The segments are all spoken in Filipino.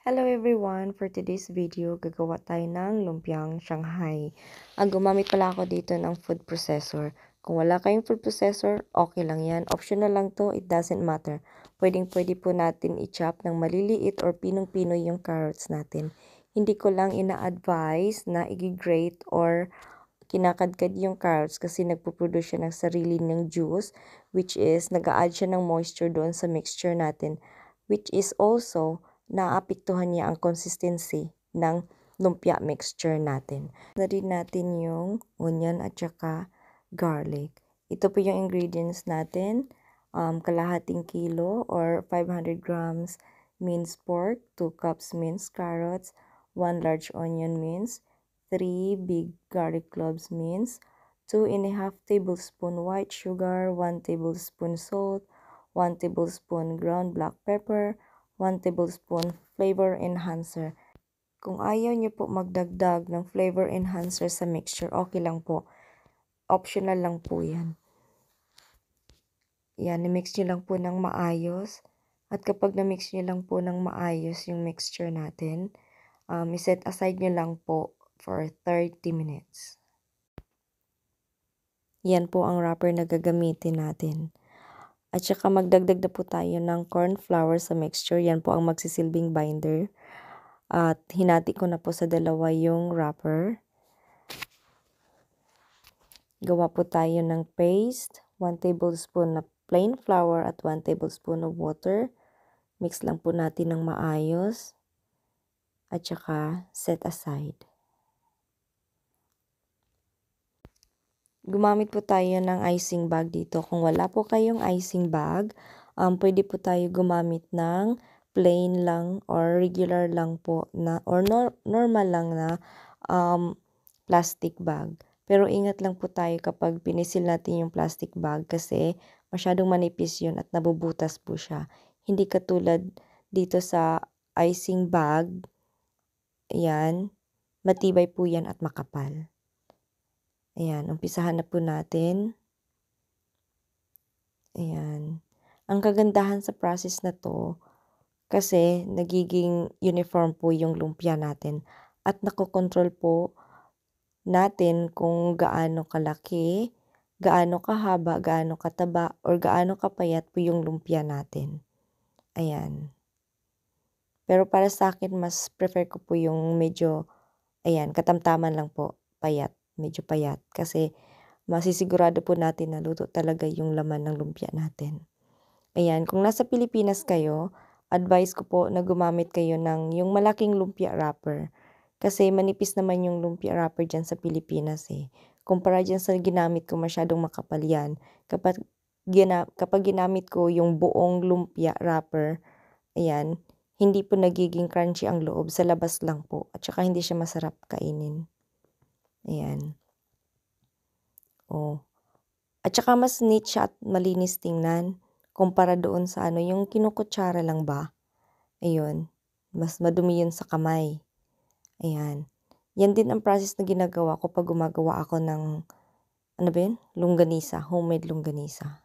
Hello everyone! For today's video, gagawa tayo ng lumpiang Shanghai. Gumamit pala ako dito ng food processor. Kung wala kayong food processor, okay lang yan. Optional lang to, it doesn't matter. Pwede po natin i-chop ng maliliit or pinong-pinoy yung carrots natin. Hindi ko lang ina-advise na i-grate or kinakadkad yung carrots kasi nagpo-produce siya ng sarili ng juice, which is nag-a-add siya ng moisture doon sa mixture natin, which is also naapektuhan niya ang consistency ng lumpia mixture natin. Na rin natin yung onion at saka garlic. Ito po yung ingredients natin. Kalahating kilo or 500 grams minced pork, 2 cups minced carrots, 1 large onion minced, 3 big garlic cloves minced, 2½ tablespoon white sugar, 1 tablespoon salt, 1 tablespoon ground black pepper, 1 tablespoon flavor enhancer. Kung ayaw niyo po magdagdag ng flavor enhancer sa mixture, okay lang po. Optional lang po yan. Yan, na-mix niyo lang po ng maayos. At kapag na-mix niyo lang po ng maayos yung mixture natin, i-set aside niyo lang po for 30 minutes. Yan po ang wrapper na gagamitin natin. At saka magdagdag na po tayo ng corn flour sa mixture. Yan po ang magsisilbing binder. At hinati ko na po sa dalawa yung wrapper. Gawa po tayo ng paste. 1 tablespoon na plain flour at 1 tablespoon of water. Mix lang po natin ng maayos. At saka set aside. Gumamit po tayo ng icing bag dito. Kung wala po kayong icing bag, pwede po tayo gumamit ng plain lang or regular lang po na or normal lang na plastic bag. Pero ingat lang po tayo kapag pinisil natin yung plastic bag kasi masyadong manipis yun at nabubutas po siya. Hindi katulad dito sa icing bag, ayan, matibay po yan at makapal. Ayan, umpisahan na po natin. Ayan. Ang kagandahan sa process na to, kasi nagiging uniform po yung lumpia natin. At nakokontrol po natin kung gaano kalaki, gaano kahaba, gaano kataba, or gaano kapayat po yung lumpia natin. Ayan. Pero para sa akin, mas prefer ko po yung medyo, ayan, katamtaman lang po, payat. Medyo payat kasi masisigurado po natin na luto talaga yung laman ng lumpia natin. Ayan, kung nasa Pilipinas kayo, advice ko po na gumamit kayo ng yung malaking lumpia wrapper. Kasi manipis naman yung lumpia wrapper dyan sa Pilipinas eh. Kumpara dyan sa ginamit ko, masyadong makapal yan. Kapag ginamit ko yung buong lumpia wrapper, ayan, hindi po nagiging crunchy ang loob, sa labas lang po. At saka hindi siya masarap kainin. Ayan. Oh. At saka mas neat siya at malinis tingnan. Kumpara doon sa yung kinukutsara lang ba? Ayun. Mas madumi yun sa kamay. Ayan. Yan din ang process na ginagawa ko pag gumagawa ako ng, longganisa, homemade longganisa.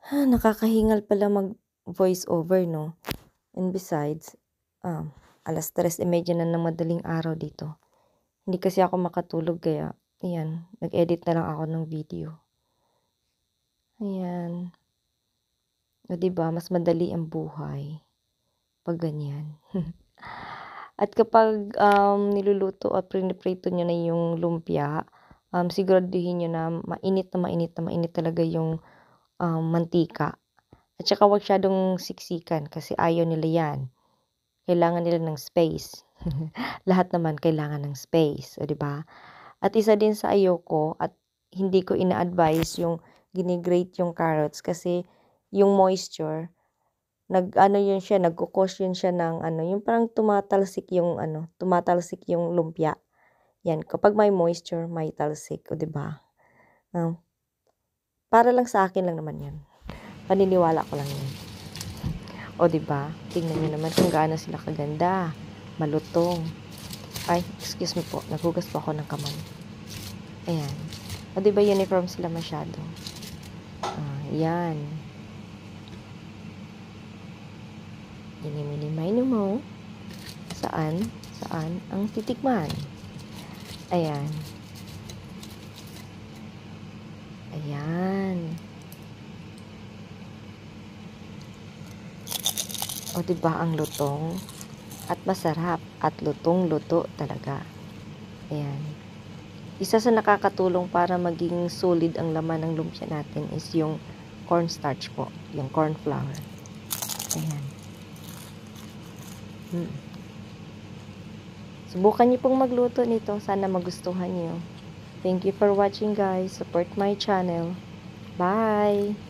Nakakahingal pala mag voice over, no? And besides, 3:30 na ng madaling araw dito. Hindi kasi ako makatulog kaya, ayan, nag-edit na lang ako ng video. Ayan. O diba, mas madali ang buhay pag ganyan. At kapag niluluto at piniprito nyo na yung lumpia, siguraduhin nyo na mainit talaga yung mantika. At saka wag syadong siksikan kasi ayaw nila yan. Kailangan nila ng space. Lahat naman kailangan ng space, o diba? At isa din sa ayoko at hindi ko ina-advise yung ginigrate yung carrots kasi yung moisture, nagkukos yun siya ng yung parang tumatalsik yung lumpia. Yan, kapag may moisture, may talsik, o diba? Para lang sa akin lang naman yan. Paniniwala ko lang yan. O diba? Tingnan nyo naman kung gaano sila kaganda. Malutong. Ay, excuse me po. Naghugas po ako ng kamay. Ayan. O diba uniform sila masyado? Yan. Mini-mini mo. saan ang titikman. Ayan. Ayan. O, diba ang lutong? At masarap. At lutong-luto talaga. Ayan. Isa sa nakakatulong para maging solid ang laman ng lumpia natin is yung cornstarch po. Yung corn flour. Ayan. Subukan niyo pong magluto nito. Sana magustuhan niyo. Thank you for watching, guys. Support my channel. Bye!